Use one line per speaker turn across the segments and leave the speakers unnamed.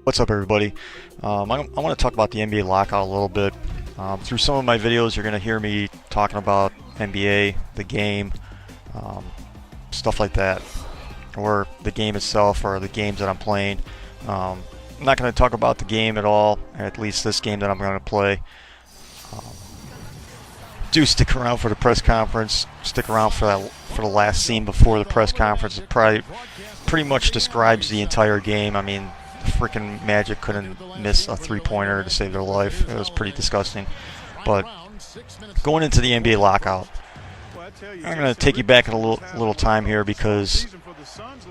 What's up, everybody? I want to talk about the NBA Lockout a little bit. Through some of my videos, you're going to hear me talking about NBA, the game, stuff like that, or the game itself, or the games that I'm playing. I'm not going to talk about the game at all, at least this game that I'm going to play. Do stick around for the press conference. Stick around for the last scene before the press conference. It probably pretty much describes the entire game. I mean, freaking Magic couldn't miss a three-pointer to save their life. It was pretty disgusting. But going into the NBA Lockout, I'm going to take you back in a little time here, because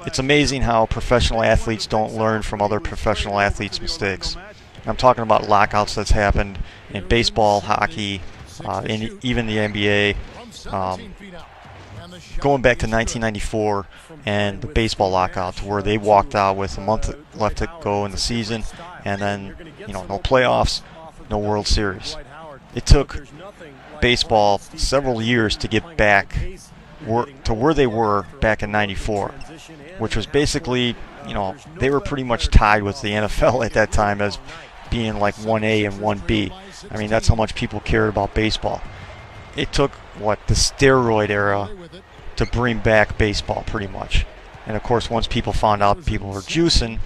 it's amazing how professional athletes don't learn from other professional athletes' mistakes. I'm talking about lockouts that's happened in baseball, hockey, in even the NBA. Going back to 1994 and the baseball lockout, to where they walked out with a month left to go in the season, and then no playoffs, no World Series. It took baseball several years to get back to where they were back in 94, which was basically, they were pretty much tied with the NFL at that time as being like 1A and 1B. I mean, that's how much people cared about baseball. It took, the steroid era to bring back baseball, pretty much. And of course, once people found out people were juicing,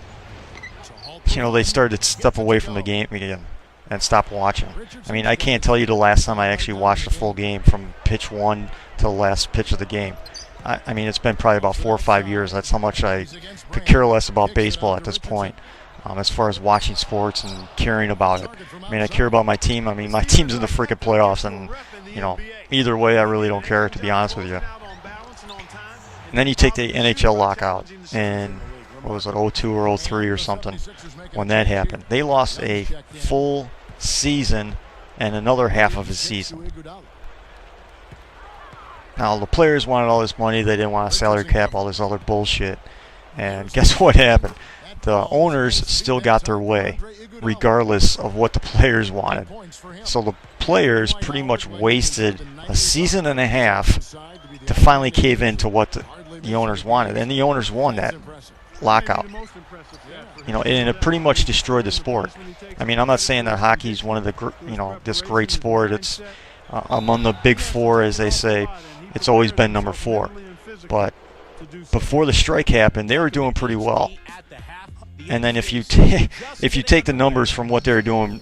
they started to step away from the game again and stop watching. I mean, I can't tell you the last time I actually watched a full game from pitch one to the last pitch of the game. I mean, it's been probably about 4 or 5 years. That's how much I could care less about baseball at this point. As far as watching sports and caring about it. I mean, I care about my team. I mean, my team's in the freaking playoffs, and, either way, I really don't care, to be honest with you. And then you take the NHL lockout, and what was it, 02 or 03 or something, when that happened. They lost a full season and another half of a season. Now, the players wanted all this money. They didn't want a salary cap, all this other bullshit. And guess what happened? The owners still got their way, regardless of what the players wanted. So the players pretty much wasted a season and a half to finally cave in to what the owners wanted, and the owners won that lockout. And it pretty much destroyed the sport. I mean, I'm not saying that hockey is one of the this great sport. It's among the big four, as they say. It's always been number 4, but before the strike happened, they were doing pretty well. And then if you take the numbers from what they were doing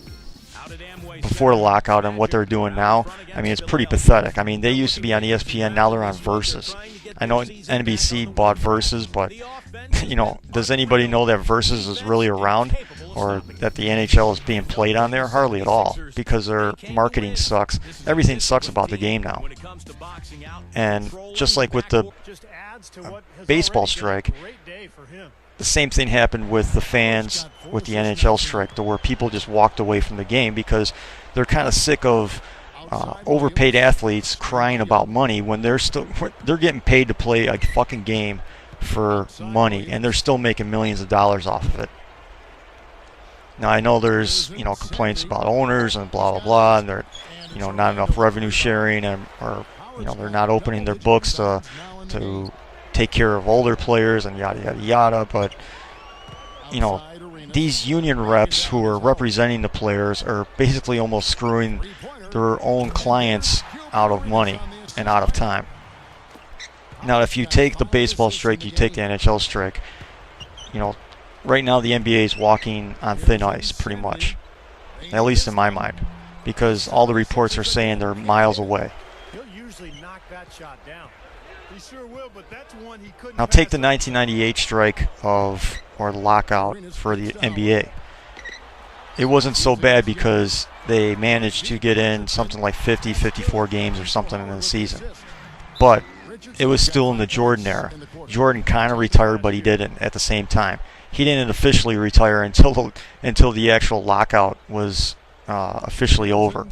before the lockout and what they're doing now, I mean, it's pretty pathetic. I mean, they used to be on ESPN, now they're on Versus. I know NBC bought Versus, but does anybody know that Versus is really around, or that the NHL is being played on there? Hardly at all, because their marketing sucks. Everything sucks about the game now. And just like with the baseball strike, the same thing happened with the fans with the NHL strike, to where people just walked away from the game because they're kind of sick of overpaid athletes crying about money when they're getting paid to play a fucking game for money, and they're still making millions of dollars off of it. Now, I know there's complaints about owners and blah blah blah, and they're not enough revenue sharing, or they're not opening their books to take care of older players and yada yada yada. But these union reps who are representing the players are basically almost screwing their own clients out of money and out of time. Now, if you take the baseball strike, you take the NHL strike, right now the NBA is walking on thin ice, pretty much, at least in my mind, because all the reports are saying they're miles away. Now, take the 1998 strike or the lockout for the NBA. It wasn't so bad because they managed to get in something like 50, 54 games or something in the season. But it was still in the Jordan era. Jordan kind of retired, but he didn't at the same time. He didn't officially retire until the actual lockout was officially over.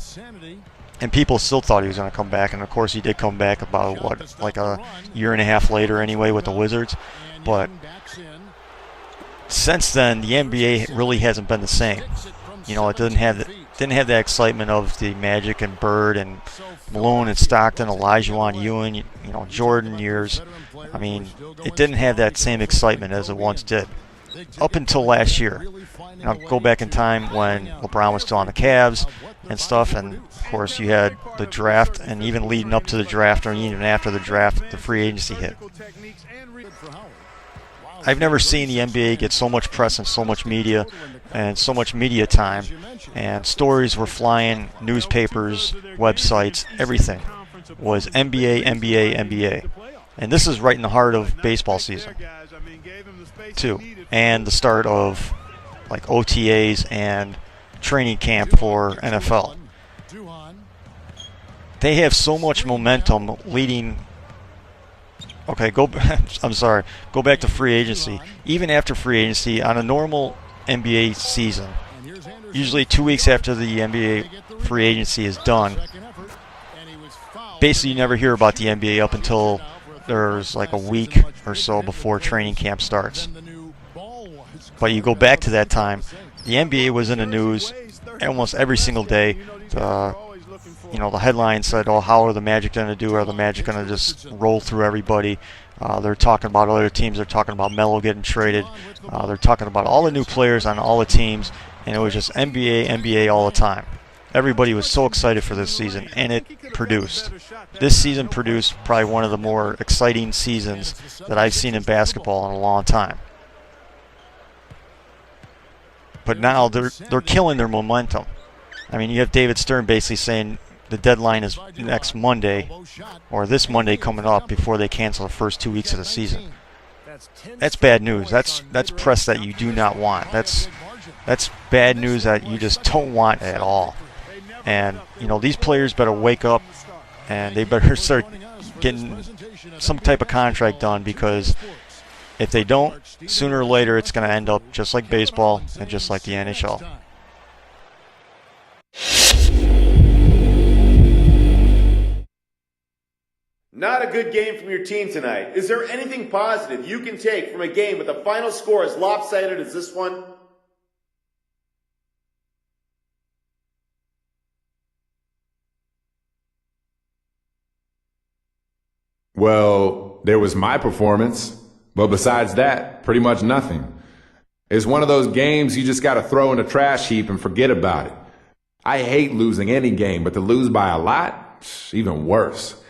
And people still thought he was going to come back, and of course he did come back about, like a year and a half later anyway with the Wizards. But since then, the NBA really hasn't been the same. It didn't have that excitement of the Magic and Bird and Malone and Stockton, Olajuwon, Ewing, Jordan years. I mean, it didn't have that same excitement as it once did. up until last year. Go back in time when LeBron was still on the Cavs and stuff, and of course you had the draft, and even leading up to the draft or even after the draft, the free agency hit. I've never seen the NBA get so much press and so much media and so much media time, and stories were flying, newspapers, websites, everything was NBA, NBA, NBA. And this is right in the heart of baseball season, too, and the start of like OTAs and training camp for NFL. They have so much momentum leading. Okay, I'm sorry. Go back to free agency. Even after free agency, on a normal NBA season, usually 2 weeks after the NBA free agency is done, basically you never hear about the NBA up until there's like a week or so before training camp starts. But you go back to that time, the NBA was in the news almost every single day. The headline said, "Oh, how are the Magic going to do? Are the Magic going to just roll through everybody?" They're talking about other teams. They're talking about Melo getting traded. They're talking about all the new players on all the teams, and it was just NBA, NBA all the time. Everybody was so excited for this season, and it produced. This season produced probably one of the more exciting seasons that I've seen in basketball in a long time. But now they're killing their momentum. I mean, you have David Stern basically saying the deadline is next Monday, or this Monday coming up, before they cancel the first 2 weeks of the season. That's bad news. That's press that you do not want. That's bad news that you just don't want at all. And these players better wake up, and they better start getting some type of contract done, because if they don't, sooner or later it's going to end up just like baseball and just like the NHL.
Not a good game from your team tonight. Is there anything positive you can take from a game with the final score as lopsided as this one?
Well, there was my performance, but besides that, pretty much nothing. It's one of those games you just got to throw in a trash heap and forget about it. I hate losing any game, but to lose by a lot, even worse.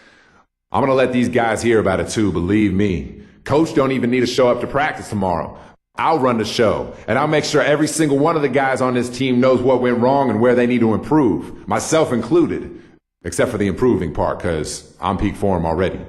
I'm going to let these guys hear about it too, believe me. Coach don't even need to show up to practice tomorrow. I'll run the show, and I'll make sure every single one of the guys on this team knows what went wrong and where they need to improve, myself included, except for the improving part, because I'm peak form already.